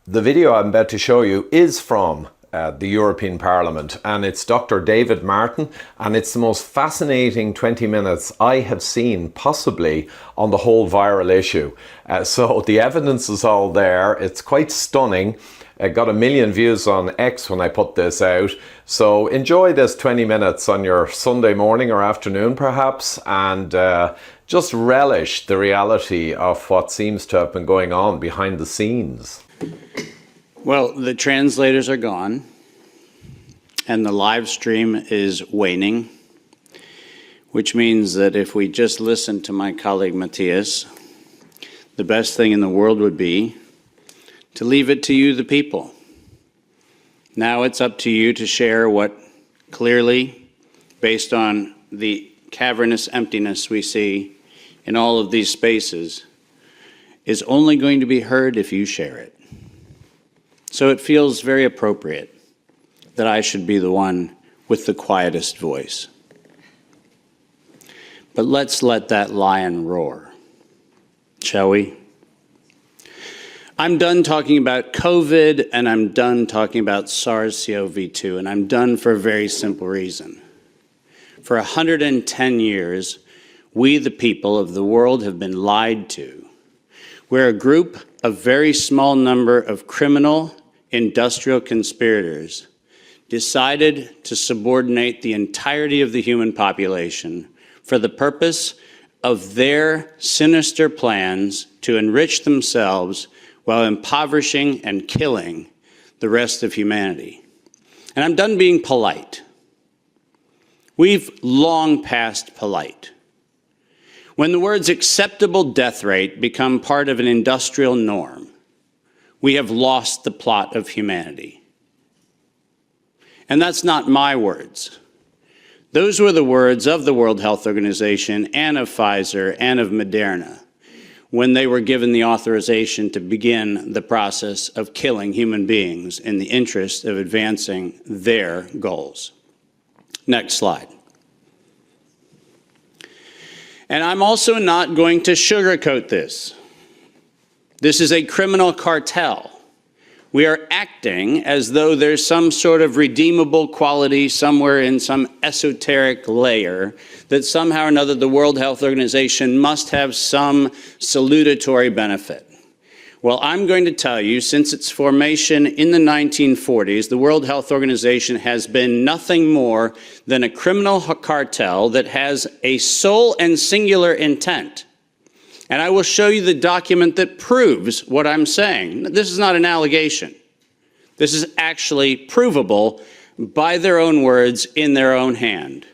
The video I'm about to show you is from the European Parliament, and it's Dr. David Martin, and it's the most fascinating 20 minutes I have seen possibly on the whole viral issue. So the evidence is all there. It's quite stunning. I got 1 million views on X when I put this out. So enjoy this 20 minutes on your Sunday morning or afternoon perhaps, and just relish the reality of what seems to have been going on behind the scenes. Well, the translators are gone, and the live stream is waning, which means that if we just listen to my colleague Matthias, the best thing in the world would be to leave it to you, the people. Now it's up to you to share what clearly, based on the cavernous emptiness we see in all of these spaces, is only going to be heard if you share it. So it feels very appropriate that I should be the one with the quietest voice. But let's let that lion roar, shall we? I'm done talking about COVID, and I'm done talking about SARS-CoV-2, and I'm done for a very simple reason. For 110 years, we, the people of the world, have been lied to. We're a group, a very small number of criminal, industrial conspirators decided to subordinate the entirety of the human population for the purpose of their sinister plans to enrich themselves while impoverishing and killing the rest of humanity. And I'm done being polite. We've long passed polite. When the words acceptable death rate become part of an industrial norm, we have lost the plot of humanity. And that's not my words. Those were the words of the World Health Organization and of Pfizer and of Moderna when they were given the authorization to begin the process of killing human beings in the interest of advancing their goals. Next slide. And I'm also not going to sugarcoat this. This is a criminal cartel. We are acting as though there's some sort of redeemable quality somewhere in some esoteric layer that somehow or another the World Health Organization must have some salutatory benefit. Well, I'm going to tell you, since its formation in the 1940s, the World Health Organization has been nothing more than a criminal cartel that has a sole and singular intent. And I will show you the document that proves what I'm saying. This is not an allegation. This is actually provable by their own words in their own hand.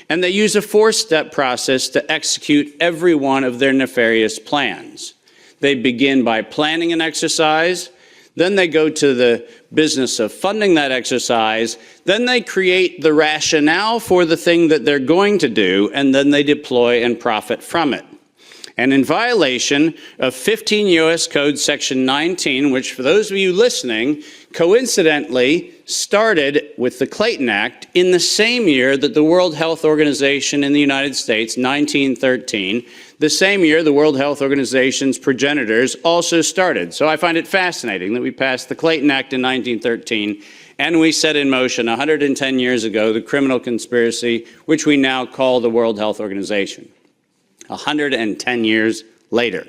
And they use a four-step process to execute every one of their nefarious plans. They begin by planning an exercise, then they go to the business of funding that exercise, then they create the rationale for the thing that they're going to do, and then they deploy and profit from it. And in violation of 15 U.S. Code Section 19, which for those of you listening, coincidentally started with the Clayton Act in the same year that the World Health Organization in the United States, 1913, the same year the World Health Organization's progenitors also started. So I find it fascinating that we passed the Clayton Act in 1913, and we set in motion 110 years ago the criminal conspiracy, which we now call the World Health Organization. 110 years later.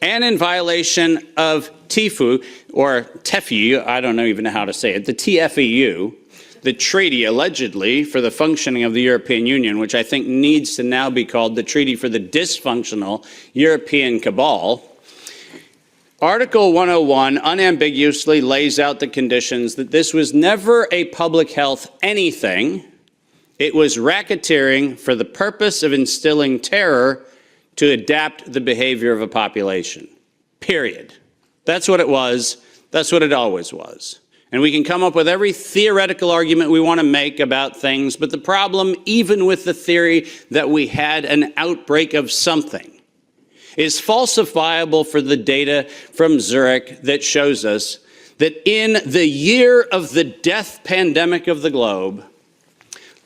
And in violation of TIFU, or TEFU, I don't even know how to say it, the TFEU, the treaty allegedly for the functioning of the European Union, which I think needs to now be called the Treaty for the Dysfunctional European Cabal. Article 101 unambiguously lays out the conditions that this was never a public health anything. It was racketeering for the purpose of instilling terror to adapt the behavior of a population. Period. That's what it was. That's what it always was. And we can come up with every theoretical argument we want to make about things, but the problem, even with the theory that we had an outbreak of something, is falsifiable for the data from Zurich that shows us that in the year of the death pandemic of the globe,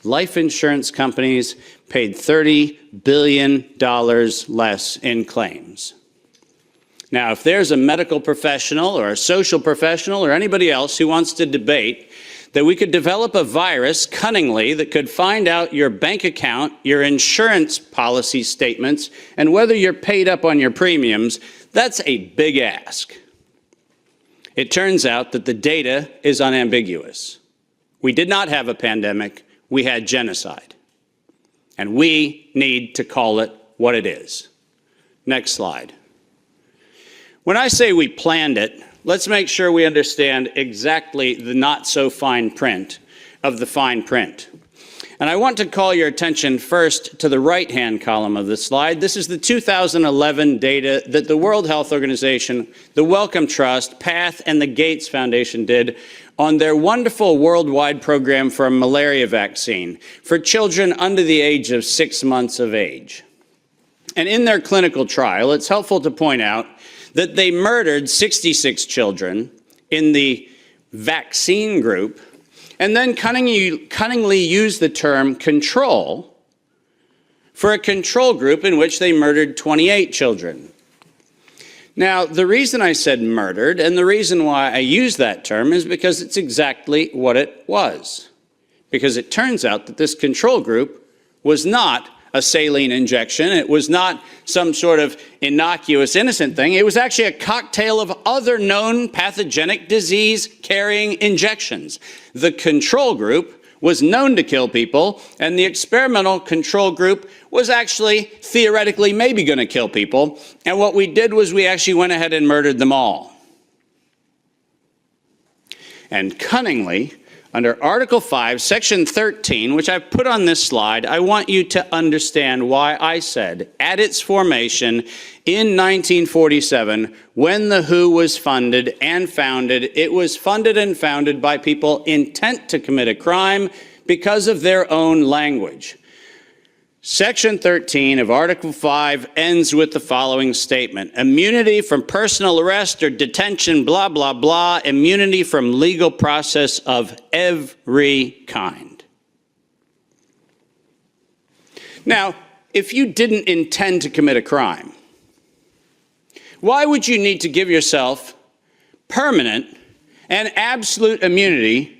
life insurance companies paid $30 billion less in claims. Now, if there's a medical professional or a social professional or anybody else who wants to debate that we could develop a virus cunningly that could find out your bank account, your insurance policy statements, and whether you're paid up on your premiums, that's a big ask. It turns out that the data is unambiguous. We did not have a pandemic, we had genocide. And we need to call it what it is. Next slide. When I say we planned it, let's make sure we understand exactly the not-so-fine print of the fine print. And I want to call your attention first to the right-hand column of the slide. This is the 2011 data that the World Health Organization, the Wellcome Trust, PATH, and the Gates Foundation did on their wonderful worldwide program for a malaria vaccine for children under the age of 6 months of age. And in their clinical trial, it's helpful to point out that they murdered 66 children in the vaccine group and then cunningly used the term control for a control group in which they murdered 28 children. Now, the reason I said murdered and the reason why I use that term is because it's exactly what it was. Because it turns out that this control group was not a saline injection. It was not some sort of innocuous, innocent thing. It was actually a cocktail of other known pathogenic disease-carrying injections. The control group was known to kill people, and the experimental control group was actually theoretically maybe going to kill people. And what we did was we actually went ahead and murdered them all. And cunningly, under Article 5, Section 13, which I've put on this slide, I want you to understand why I said, at its formation in 1947, when the WHO was funded and founded, it was funded and founded by people intent to commit a crime because of their own language. Section 13 of Article 5 ends with the following statement: immunity from personal arrest or detention, blah, blah, blah, immunity from legal process of every kind. Now, if you didn't intend to commit a crime, why would you need to give yourself permanent and absolute immunity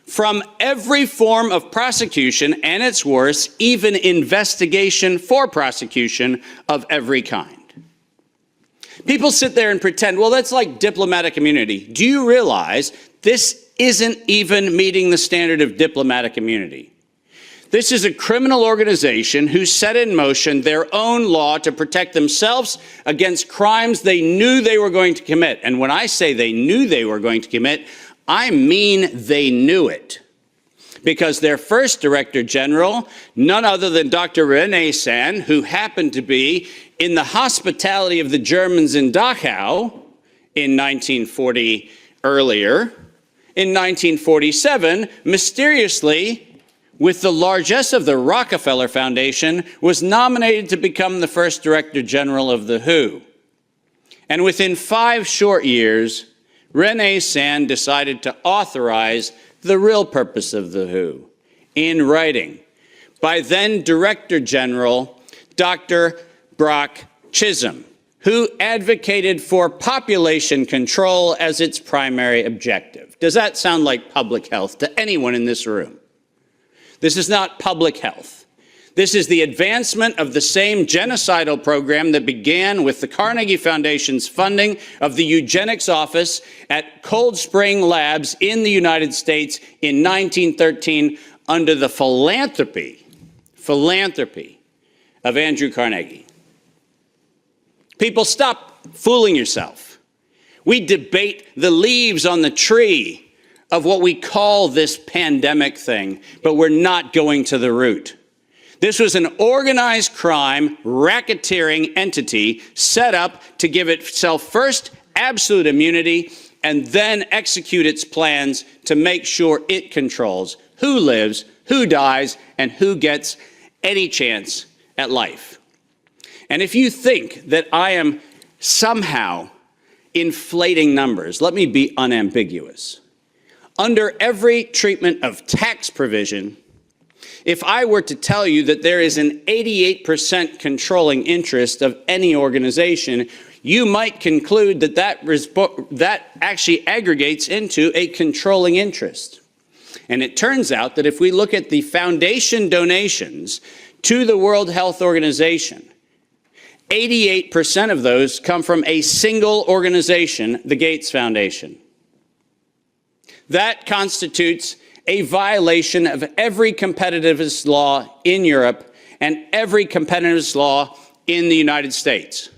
from every form of prosecution, and it's worse, even investigation for prosecution of every kind? People sit there and pretend, well, that's like diplomatic immunity. Do you realize this isn't even meeting the standard of diplomatic immunity? This is a criminal organization who set in motion their own law to protect themselves against crimes they knew they were going to commit. And when I say they knew they were going to commit, I mean they knew it, because their first Director General, none other than Dr. René Sand, who happened to be in the hospitality of the Germans in Dachau in 1940 earlier, in 1947, mysteriously, with the largesse of the Rockefeller Foundation, was nominated to become the first Director General of the WHO. And within 5 short years, René Sand decided to authorize the real purpose of the WHO in writing by then Director General Dr. Brock Chisholm, who advocated for population control as its primary objective. Does that sound like public health to anyone in this room? This is not public health. This is the advancement of the same genocidal program that began with the Carnegie Foundation's funding of the eugenics office at Cold Spring Labs in the United States in 1913 under the philanthropy of Andrew Carnegie. People, stop fooling yourself. We debate the leaves on the tree of what we call this pandemic thing, but we're not going to the root. This was an organized crime, racketeering entity set up to give itself first absolute immunity and then execute its plans to make sure it controls who lives, who dies, and who gets any chance at life. And if you think that I am somehow inflating numbers, let me be unambiguous. Under every treatment of tax provision, if I were to tell you that there is an 88% controlling interest of any organization, you might conclude that that actually aggregates into a controlling interest. And it turns out that if we look at the foundation donations to the World Health Organization, 88% of those come from a single organization, the Gates Foundation. That constitutes a violation of every competitiveness law in Europe and every competitiveness law in the United States.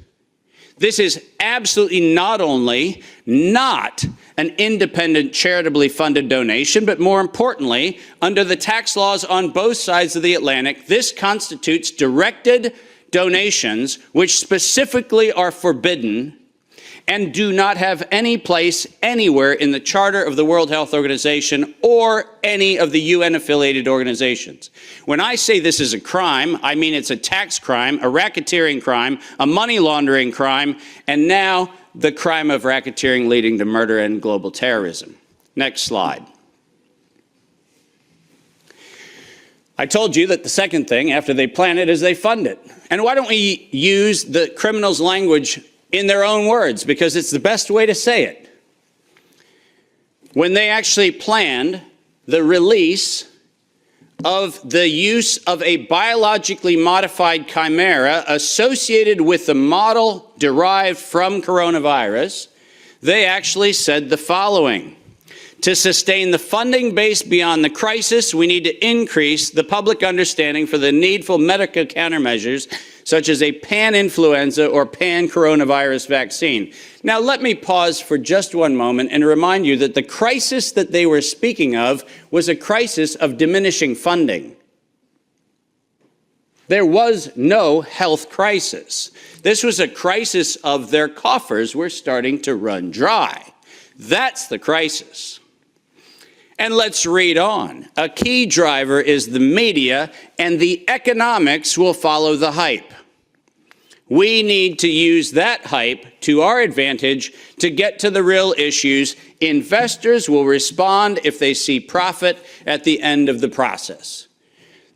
This is absolutely not only not an independent, charitably funded donation, but more importantly, under the tax laws on both sides of the Atlantic, this constitutes directed donations which specifically are forbidden and do not have any place anywhere in the Charter of the World Health Organization or any of the UN-affiliated organizations. When I say this is a crime, I mean it's a tax crime, a racketeering crime, a money laundering crime, and now the crime of racketeering leading to murder and global terrorism. Next slide. I told you that the second thing after they plan it is they fund it. And why don't we use the criminals' language in their own words, because it's the best way to say it. When they actually planned the release of the use of a biologically modified chimera associated with the model derived from coronavirus, they actually said the following: to sustain the funding base beyond the crisis, we need to increase the public understanding for the needful medical countermeasures, such as a pan-influenza or pan-coronavirus vaccine. Now, let me pause for just one moment and remind you that the crisis that they were speaking of was a crisis of diminishing funding. There was no health crisis. This was a crisis of their coffers were starting to run dry. That's the crisis. And let's read on. A key driver is the media, and the economics will follow the hype. We need to use that hype to our advantage to get to the real issues. Investors will respond if they see profit at the end of the process.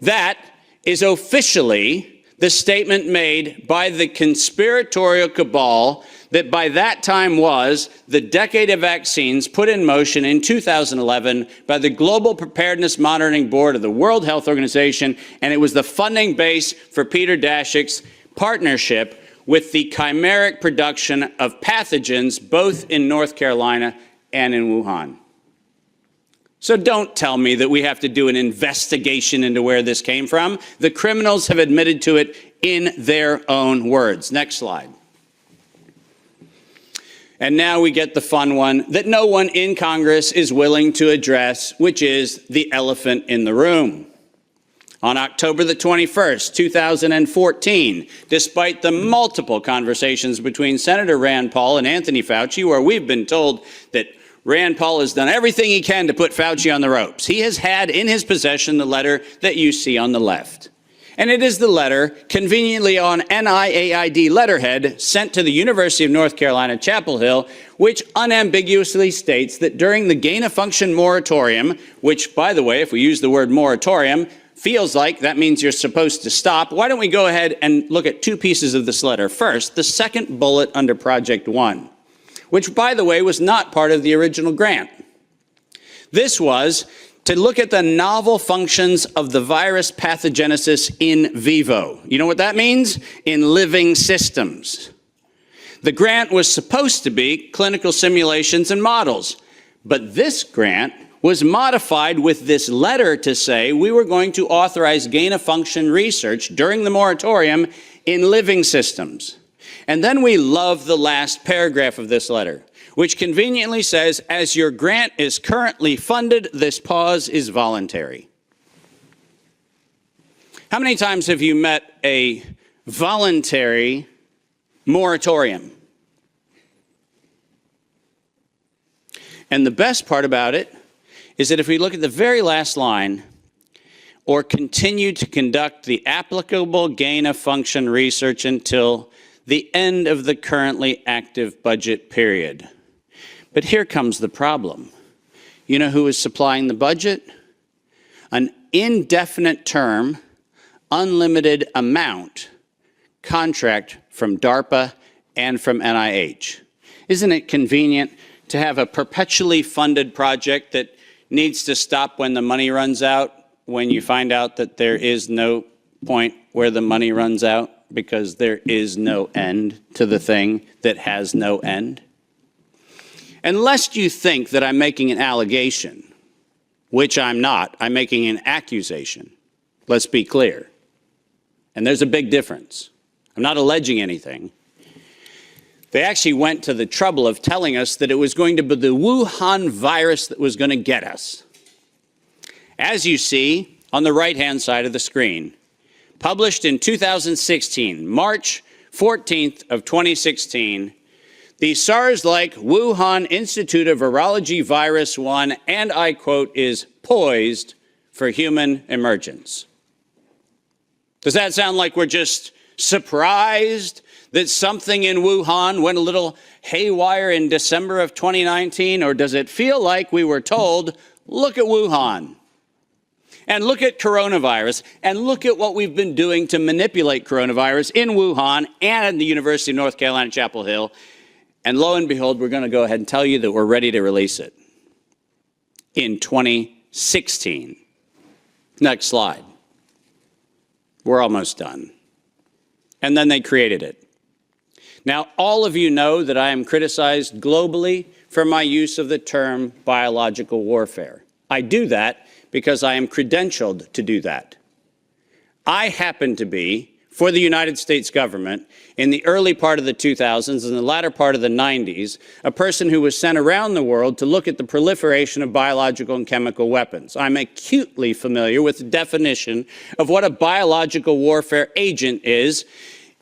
That is officially the statement made by the conspiratorial cabal that by that time was the decade of vaccines put in motion in 2011 by the Global Preparedness Monitoring Board of the World Health Organization, and it was the funding base for Peter Daszak's partnership with the chimeric production of pathogens both in North Carolina and in Wuhan. So don't tell me that we have to do an investigation into where this came from. The criminals have admitted to it in their own words. Next slide. And now we get the fun one that no one in Congress is willing to address, which is the elephant in the room. On October the 21st, 2014, despite the multiple conversations between Senator Rand Paul and Anthony Fauci, where we've been told that Rand Paul has done everything he can to put Fauci on the ropes, he has had in his possession the letter that you see on the left. And it is the letter, conveniently on NIAID letterhead, sent to the University of North Carolina, Chapel Hill, which unambiguously states that during the gain-of-function moratorium, which, by the way, if we use the word moratorium, feels like that means you're supposed to stop. Why don't we go ahead and look at two pieces of this letter? First, the second bullet under Project 1, which, by the way, was not part of the original grant. This was to look at the novel functions of the virus pathogenesis in vivo. You know what that means? In living systems. The grant was supposed to be clinical simulations and models, but this grant was modified with this letter to say we were going to authorize gain-of-function research during the moratorium in living systems. And then we love the last paragraph of this letter, which conveniently says, as your grant is currently funded, this pause is voluntary. How many times have you met a voluntary moratorium? And the best part about it is that if we look at the very last line, or continue to conduct the applicable gain-of-function research until the end of the currently active budget period. But here comes the problem. You know who is supplying the budget? An indefinite term, unlimited amount contract from DARPA and from NIH. Isn't it convenient to have a perpetually funded project that needs to stop when the money runs out, when you find out that there is no point where the money runs out because there is no end to the thing that has no end? And lest you think that I'm making an allegation, which I'm not, I'm making an accusation. Let's be clear. And there's a big difference. I'm not alleging anything. They actually went to the trouble of telling us that it was going to be the Wuhan virus that was going to get us. As you see on the right-hand side of the screen, published in 2016, March 14th of 2016, the SARS-like Wuhan Institute of Virology Virus 1, and I quote, is poised for human emergence. Does that sound like we're just surprised that something in Wuhan went a little haywire in December of 2019? Or does it feel like we were told, look at Wuhan, and look at coronavirus, and look at what we've been doing to manipulate coronavirus in Wuhan and at the University of North Carolina, Chapel Hill, and lo and behold, we're going to go ahead and tell you that we're ready to release it in 2016. Next slide. We're almost done. And then they created it. Now, all of you know that I am criticized globally for my use of the term biological warfare. I do that because I am credentialed to do that. I happen to be, for the United States government, in the early part of the 2000s and the latter part of the 90s, a person who was sent around the world to look at the proliferation of biological and chemical weapons. I'm acutely familiar with the definition of what a biological warfare agent is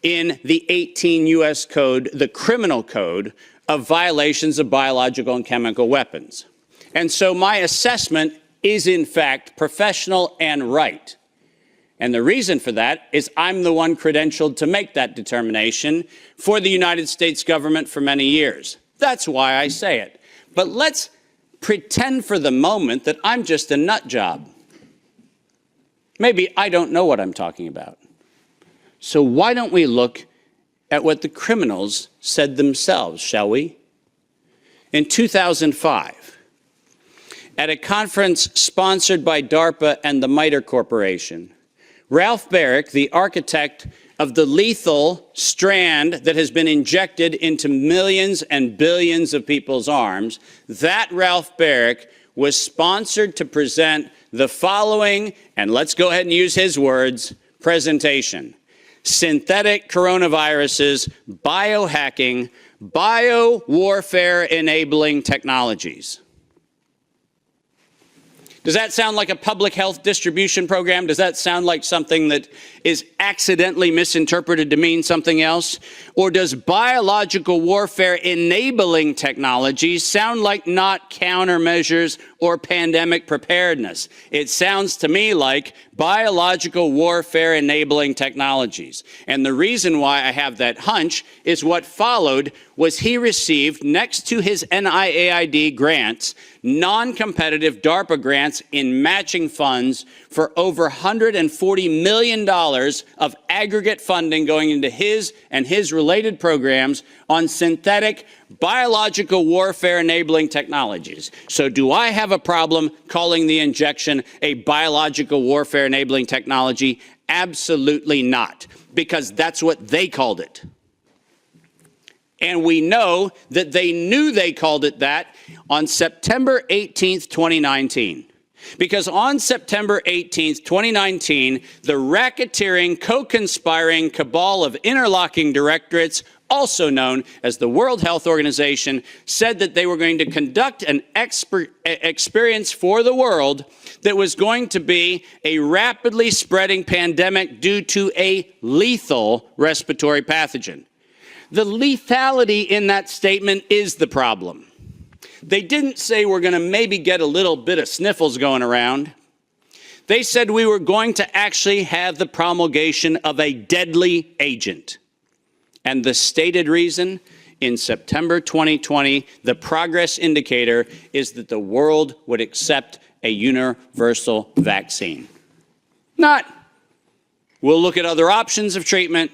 in the 18 U.S. Code, the criminal code of violations of biological and chemical weapons. And so my assessment is, in fact, professional and right. And the reason for that is I'm the one credentialed to make that determination for the United States government for many years. That's why I say it. But let's pretend for the moment that I'm just a nut job. Maybe I don't know what I'm talking about. So why don't we look at what the criminals said themselves, shall we? In 2005, at a conference sponsored by DARPA and the MITRE Corporation, Ralph Baric, the architect of the lethal strand that has been injected into millions and billions of people's arms, that Ralph Baric was sponsored to present the following, and let's go ahead and use his words, presentation: synthetic coronaviruses, biohacking, bio-warfare enabling technologies. Does that sound like a public health distribution program? Does that sound like something that is accidentally misinterpreted to mean something else? Or does biological warfare enabling technologies sound like not countermeasures or pandemic preparedness? It sounds to me like biological warfare enabling technologies. And the reason why I have that hunch is what followed was he received, next to his NIAID grants, non-competitive DARPA grants in matching funds for over $140 million of aggregate funding going into his and his related programs on synthetic biological warfare enabling technologies. So do I have a problem calling the injection a biological warfare enabling technology? Absolutely not, because that's what they called it. And we know that they knew they called it that on September 18th, 2019. Because on September 18th, 2019, the racketeering, co-conspiring cabal of interlocking directorates, also known as the World Health Organization, said that they were going to conduct an experience for the world that was going to be a rapidly spreading pandemic due to a lethal respiratory pathogen. The lethality in that statement is the problem. They didn't say we're going to maybe get a little bit of sniffles going around. They said we were going to actually have the promulgation of a deadly agent. And the stated reason, in September 2020, the progress indicator is that the world would accept a universal vaccine. Not, we'll look at other options of treatment.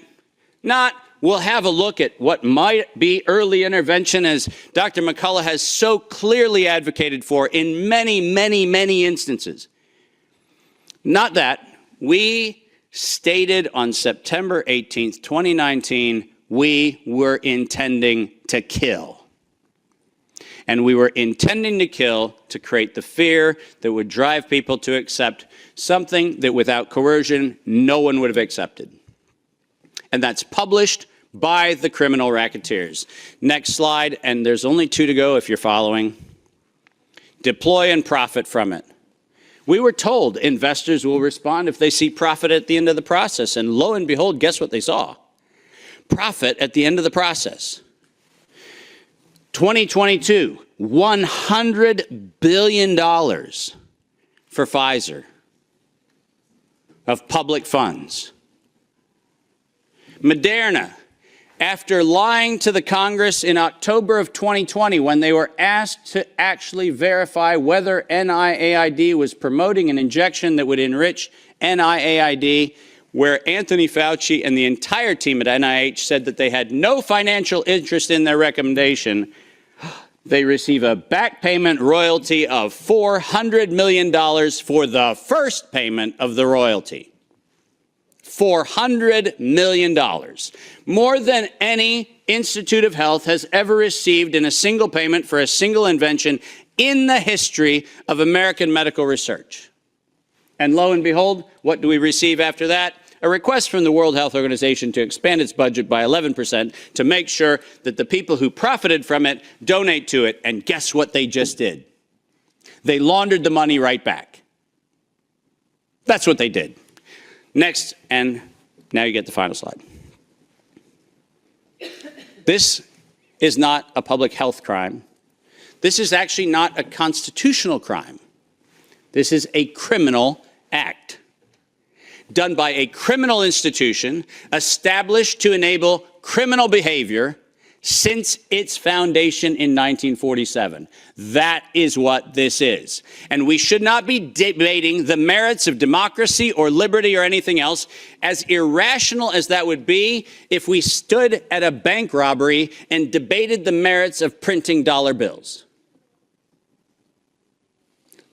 Not, we'll have a look at what might be early intervention, as Dr. McCullough has so clearly advocated for in many, many, many instances. Not that. We stated on September 18th, 2019, we were intending to kill. And we were intending to kill to create the fear that would drive people to accept something that without coercion, no one would have accepted. And that's published by the criminal racketeers. Next slide, and there's only 2 to go if you're following. Deploy and profit from it. We were told investors will respond if they see profit at the end of the process, and lo and behold, guess what they saw? Profit at the end of the process. 2022, $100 billion for Pfizer of public funds. Moderna, after lying to the Congress in October of 2020 when they were asked to actually verify whether NIAID was promoting an injection that would enrich NIAID, where Anthony Fauci and the entire team at NIH said that they had no financial interest in their recommendation, they receive a back payment royalty of $400 million for the first payment of the royalty. $400 million. More than any Institute of Health has ever received in a single payment for a single invention in the history of American medical research. And lo and behold, what do we receive after that? A request from the World Health Organization to expand its budget by 11% to make sure that the people who profited from it donate to it. And guess what they just did? They laundered the money right back. That's what they did. Next, and now you get the final slide. This is not a public health crime. This is actually not a constitutional crime. This is a criminal act done by a criminal institution established to enable criminal behavior since its foundation in 1947. That is what this is. And we should not be debating the merits of democracy or liberty or anything else, as irrational as that would be if we stood at a bank robbery and debated the merits of printing dollar bills.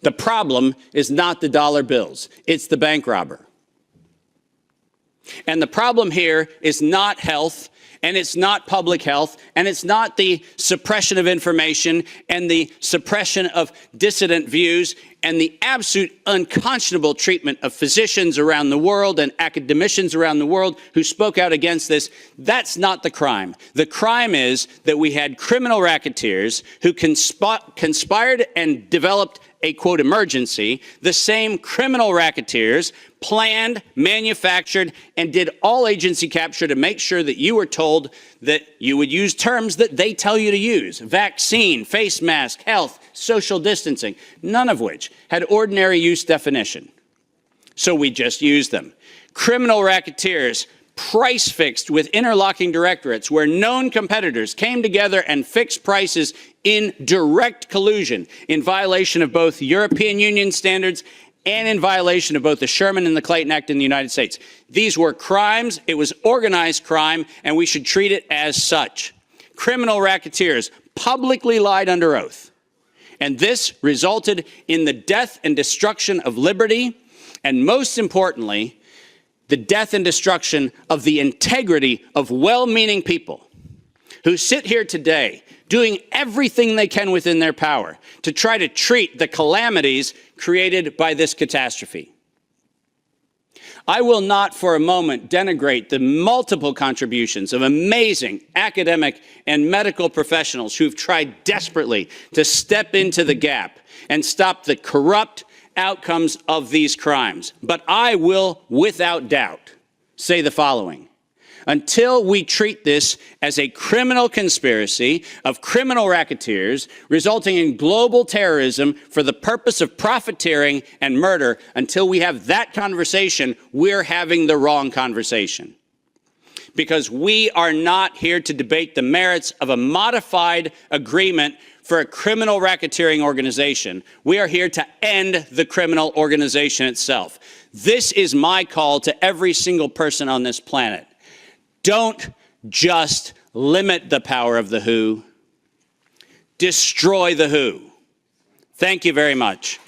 The problem is not the dollar bills, it's the bank robber. And the problem here is not health, and it's not public health, and it's not the suppression of information and the suppression of dissident views and the absolute unconscionable treatment of physicians around the world and academicians around the world who spoke out against this. That's not the crime. The crime is that we had criminal racketeers who conspired and developed a, quote, emergency. The same criminal racketeers planned, manufactured, and did all agency capture to make sure that you were told that you would use terms that they tell you to use. Vaccine, face mask, health, social distancing, none of which had ordinary use definition. So we just used them. Criminal racketeers price fixed with interlocking directorates where known competitors came together and fixed prices in direct collusion in violation of both European Union standards and in violation of both the Sherman and the Clayton Act in the United States. These were crimes. It was organized crime, and we should treat it as such. Criminal racketeers publicly lied under oath, and this resulted in the death and destruction of liberty, and most importantly, the death and destruction of the integrity of well-meaning people who sit here today doing everything they can within their power to try to treat the calamities created by this catastrophe. I will not for a moment denigrate the multiple contributions of amazing academic and medical professionals who've tried desperately to step into the gap and stop the corrupt outcomes of these crimes. But I will, without doubt, say the following. Until we treat this as a criminal conspiracy of criminal racketeers resulting in global terrorism for the purpose of profiteering and murder, until we have that conversation, we're having the wrong conversation. Because we are not here to debate the merits of a modified agreement for a criminal racketeering organization. We are here to end the criminal organization itself. This is my call to every single person on this planet. Don't just limit the power of the WHO, destroy the WHO. Thank you very much.